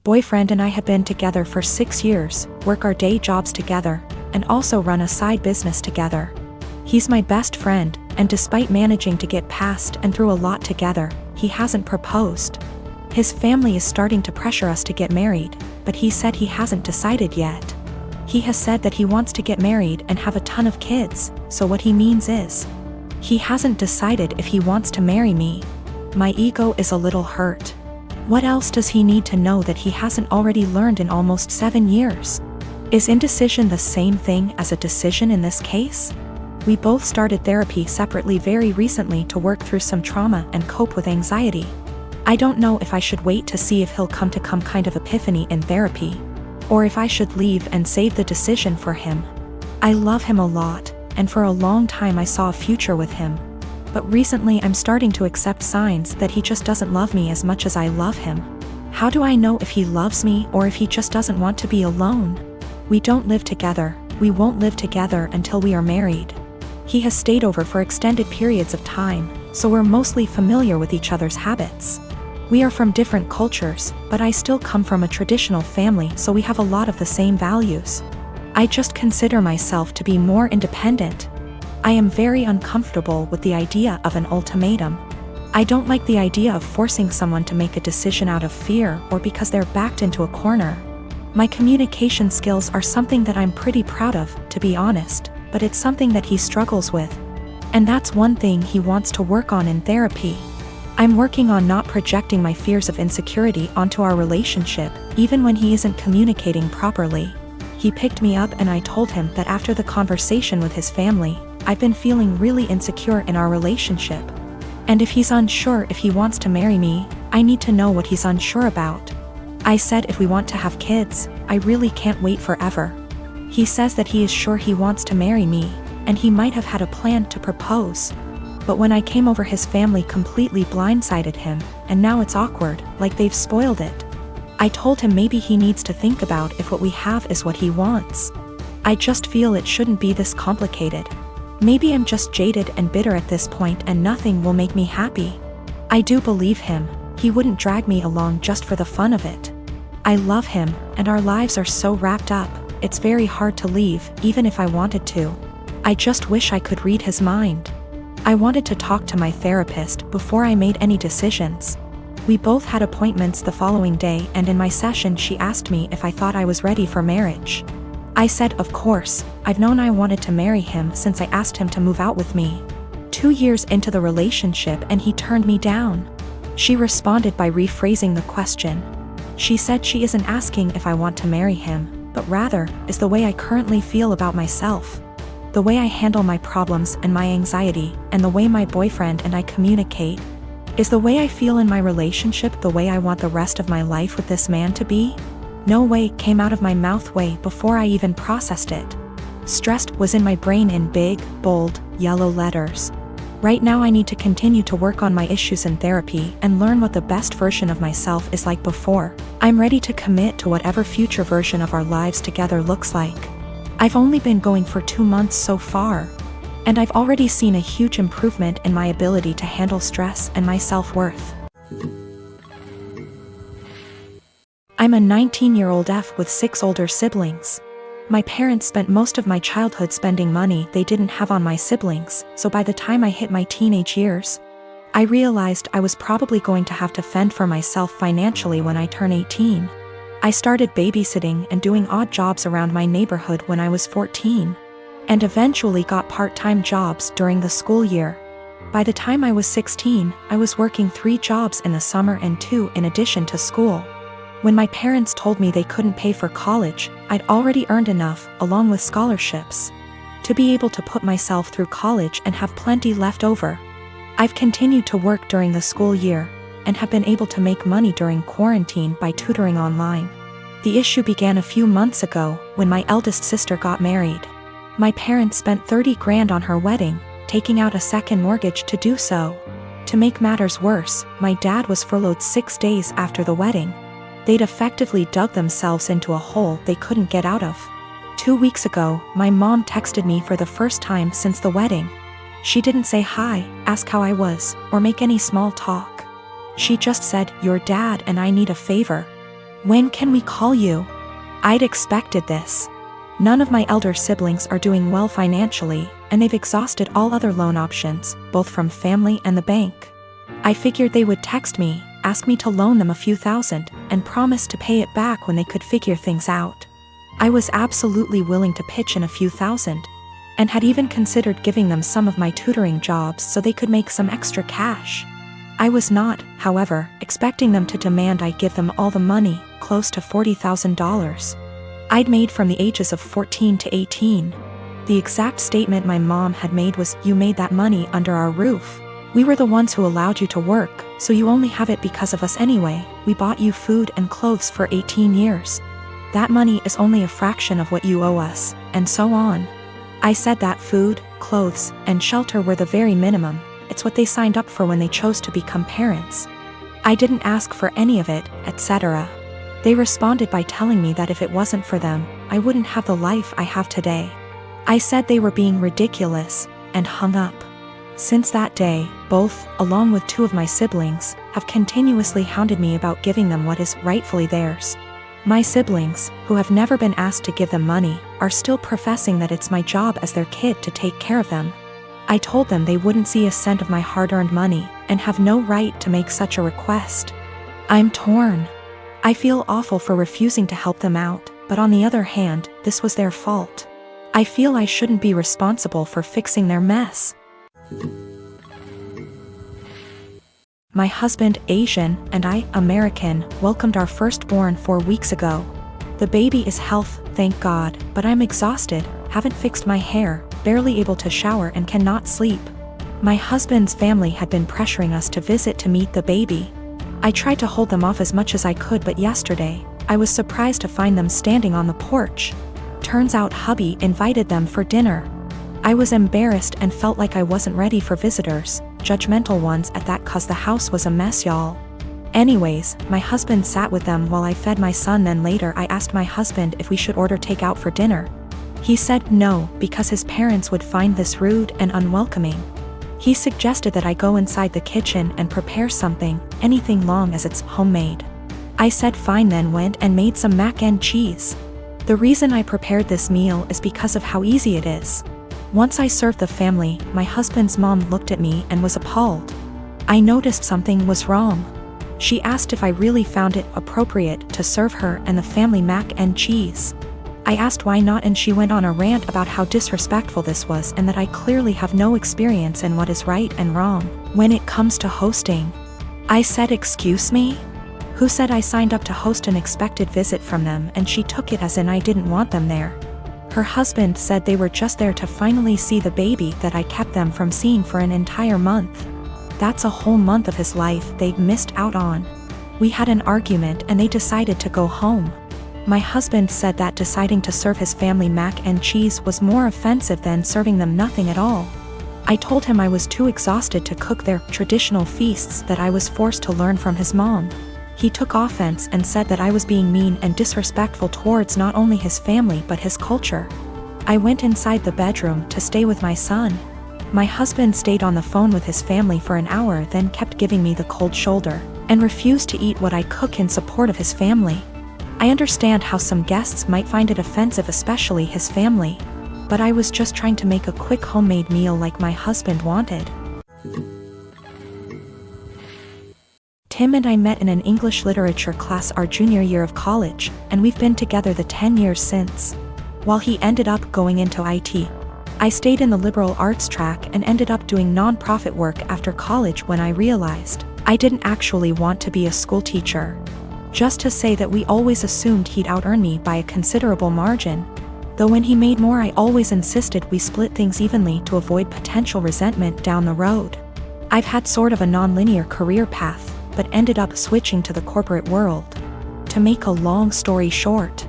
Boyfriend and I had been together for 6 years, work our day jobs together, and also run a side business together. He's my best friend, and despite managing to get past and through a lot together, he hasn't proposed. His family is starting to pressure us to get married, but he said he hasn't decided yet. He has said that he wants to get married and have a ton of kids, so what he means is, he hasn't decided if he wants to marry me. My ego is a little hurt. What else does he need to know that he hasn't already learned in almost 7 years? Is indecision the same thing as a decision in this case? We both started therapy separately very recently to work through some trauma and cope with anxiety. I don't know if I should wait to see if he'll come to some kind of epiphany in therapy, or if I should leave and save the decision for him. I love him a lot, and for a long time I saw a future with him. But recently I'm starting to accept signs that he just doesn't love me as much as I love him. How do I know if he loves me or if he just doesn't want to be alone? We don't live together, we won't live together until we are married. He has stayed over for extended periods of time, so we're mostly familiar with each other's habits. We are from different cultures, but I still come from a traditional family, so we have a lot of the same values. I just consider myself to be more independent. I am very uncomfortable with the idea of an ultimatum. I don't like the idea of forcing someone to make a decision out of fear or because they're backed into a corner. My communication skills are something that I'm pretty proud of, to be honest, but it's something that he struggles with. And that's one thing he wants to work on in therapy. I'm working on not projecting my fears of insecurity onto our relationship, even when he isn't communicating properly. He picked me up and I told him that after the conversation with his family, I've been feeling really insecure in our relationship. And if he's unsure if he wants to marry me, I need to know what he's unsure about. I said if we want to have kids, I really can't wait forever. He says that he is sure he wants to marry me, and he might have had a plan to propose. But when I came over, his family completely blindsided him, and now it's awkward, like they've spoiled it. I told him maybe he needs to think about if what we have is what he wants. I just feel it shouldn't be this complicated. Maybe I'm just jaded and bitter at this point and nothing will make me happy. I do believe him, he wouldn't drag me along just for the fun of it. I love him, and our lives are so wrapped up, it's very hard to leave, even if I wanted to. I just wish I could read his mind. I wanted to talk to my therapist before I made any decisions. We both had appointments the following day, and in my session she asked me if I thought I was ready for marriage. I said of course, I've known I wanted to marry him since I asked him to move out with me. 2 years into the relationship and he turned me down. She responded by rephrasing the question. She said she isn't asking if I want to marry him, but rather, is the way I currently feel about myself. The way I handle my problems and my anxiety, and the way my boyfriend and I communicate. Is the way I feel in my relationship the way I want the rest of my life with this man to be? No way came out of my mouth way before I even processed it. Stressed was in my brain in big, bold, yellow letters. Right now I need to continue to work on my issues in therapy and learn what the best version of myself is like before. I'm ready to commit to whatever future version of our lives together looks like. I've only been going for 2 months so far, and I've already seen a huge improvement in my ability to handle stress and my self-worth. I'm a 19-year-old F with 6 older siblings. My parents spent most of my childhood spending money they didn't have on my siblings, so by the time I hit my teenage years, I realized I was probably going to have to fend for myself financially when I turn 18. I started babysitting and doing odd jobs around my neighborhood when I was 14, and eventually got part-time jobs during the school year. By the time I was 16, I was working 3 jobs in the summer and 2 in addition to school. When my parents told me they couldn't pay for college, I'd already earned enough, along with scholarships, to be able to put myself through college and have plenty left over. I've continued to work during the school year, and have been able to make money during quarantine by tutoring online. The issue began a few months ago, when my eldest sister got married. My parents spent 30 grand on her wedding, taking out a second mortgage to do so. To make matters worse, my dad was furloughed 6 days after the wedding. They'd effectively dug themselves into a hole they couldn't get out of. 2 weeks ago, my mom texted me for the first time since the wedding. She didn't say hi, ask how I was, or make any small talk. She just said, "Your dad and I need a favor." When can we call you? I'd expected this. None of my elder siblings are doing well financially, and they've exhausted all other loan options, both from family and the bank. I figured they would text me, ask me to loan them a few thousand, and promise to pay it back when they could figure things out. I was absolutely willing to pitch in a few thousand, and had even considered giving them some of my tutoring jobs so they could make some extra cash. I was not, however, expecting them to demand I give them all the money, close to $40,000. I'd made from the ages of 14 to 18. The exact statement my mom had made was, "You made that money under our roof. We were the ones who allowed you to work, so you only have it because of us anyway. We bought you food and clothes for 18 years. That money is only a fraction of what you owe us," and so on. I said that food, clothes, and shelter were the very minimum. It's what they signed up for when they chose to become parents. I didn't ask for any of it, etc. They responded by telling me that if it wasn't for them, I wouldn't have the life I have today. I said they were being ridiculous, and hung up. Since that day, both, along with two of my siblings, have continuously hounded me about giving them what is rightfully theirs. My siblings, who have never been asked to give them money, are still professing that it's my job as their kid to take care of them. I told them they wouldn't see a cent of my hard-earned money, and have no right to make such a request. I'm torn. I feel awful for refusing to help them out, but on the other hand, this was their fault. I feel I shouldn't be responsible for fixing their mess. My husband, Asian, and I, American, welcomed our firstborn 4 weeks ago. The baby is healthy, thank God, but I'm exhausted, haven't fixed my hair, barely able to shower and cannot sleep. My husband's family had been pressuring us to visit to meet the baby. I tried to hold them off as much as I could, but yesterday, I was surprised to find them standing on the porch. Turns out hubby invited them for dinner. I was embarrassed and felt like I wasn't ready for visitors, judgmental ones at that, cause the house was a mess, y'all. Anyways, my husband sat with them while I fed my son. Then later I asked my husband if we should order takeout for dinner. He said no, because his parents would find this rude and unwelcoming. He suggested that I go inside the kitchen and prepare something, anything long as it's homemade. I said fine, then went and made some mac and cheese. The reason I prepared this meal is because of how easy it is. Once I served the family, my husband's mom looked at me and was appalled. I noticed something was wrong. She asked if I really found it appropriate to serve her and the family mac and cheese. I asked why not, and she went on a rant about how disrespectful this was and that I clearly have no experience in what is right and wrong when it comes to hosting. I said, "Excuse me? Who said I signed up to host an expected visit from them?" And she took it as in I didn't want them there. Her husband said they were just there to finally see the baby that I kept them from seeing for an entire month. That's a whole month of his life they'd missed out on. We had an argument and they decided to go home. My husband said that deciding to serve his family mac and cheese was more offensive than serving them nothing at all. I told him I was too exhausted to cook their traditional feasts, that I was forced to learn from his mom. He took offense and said that I was being mean and disrespectful towards not only his family but his culture. I went inside the bedroom to stay with my son. My husband stayed on the phone with his family for an hour, then kept giving me the cold shoulder, and refused to eat what I cook in support of his family. I understand how some guests might find it offensive, especially his family, but I was just trying to make a quick homemade meal like my husband wanted. Tim and I met in an English literature class our junior year of college, and we've been together the 10 years since. While he ended up going into IT, I stayed in the liberal arts track and ended up doing non-profit work after college when I realized I didn't actually want to be a school teacher. Just to say that we always assumed he'd out-earn me by a considerable margin. Though when he made more, I always insisted we split things evenly to avoid potential resentment down the road. I've had sort of a non-linear career path, but ended up switching to the corporate world. To make a long story short,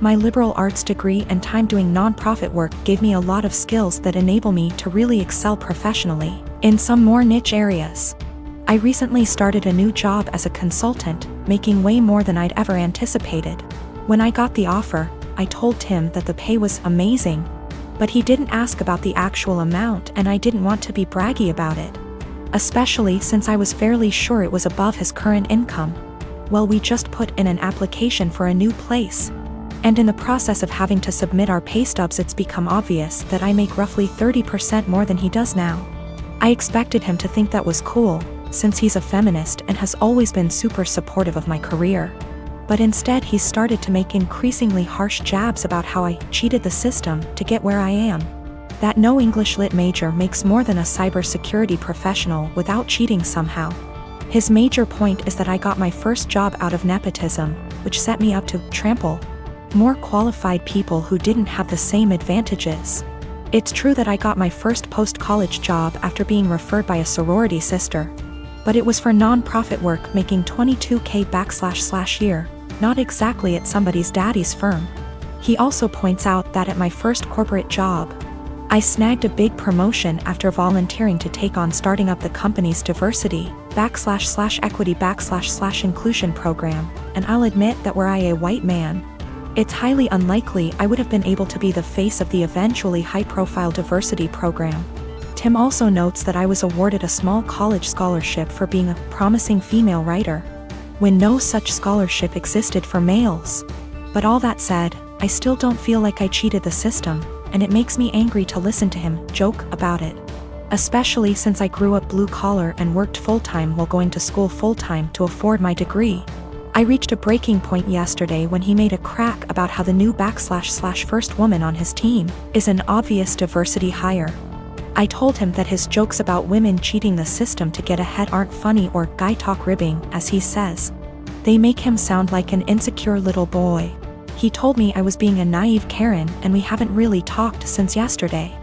my liberal arts degree and time doing non-profit work gave me a lot of skills that enable me to really excel professionally in some more niche areas. I recently started a new job as a consultant, making way more than I'd ever anticipated. When I got the offer, I told Tim that the pay was amazing, but he didn't ask about the actual amount, and I didn't want to be braggy about it, especially since I was fairly sure it was above his current income. Well, we just put in an application for a new place. And in the process of having to submit our pay stubs, it's become obvious that I make roughly 30% more than he does now. I expected him to think that was cool, since he's a feminist and has always been super supportive of my career. But instead he's started to make increasingly harsh jabs about how I cheated the system to get where I am. That no English Lit major makes more than a cybersecurity professional without cheating somehow. His major point is that I got my first job out of nepotism, which set me up to trample more qualified people who didn't have the same advantages. It's true that I got my first post-college job after being referred by a sorority sister. But it was for non-profit work making $22K year, not exactly at somebody's daddy's firm. He also points out that at my first corporate job, I snagged a big promotion after volunteering to take on starting up the company's diversity //equity / inclusion program, and I'll admit that were I a white man, it's highly unlikely I would have been able to be the face of the eventually high-profile diversity program. Tim also notes that I was awarded a small college scholarship for being a promising female writer, when no such scholarship existed for males. But all that said, I still don't feel like I cheated the system, and it makes me angry to listen to him joke about it. Especially since I grew up blue-collar and worked full-time while going to school full-time to afford my degree. I reached a breaking point yesterday when he made a crack about how the new / first woman on his team is an obvious diversity hire. I told him that his jokes about women cheating the system to get ahead aren't funny or guy talk ribbing, as he says. They make him sound like an insecure little boy. He told me I was being a naive Karen and we haven't really talked since yesterday.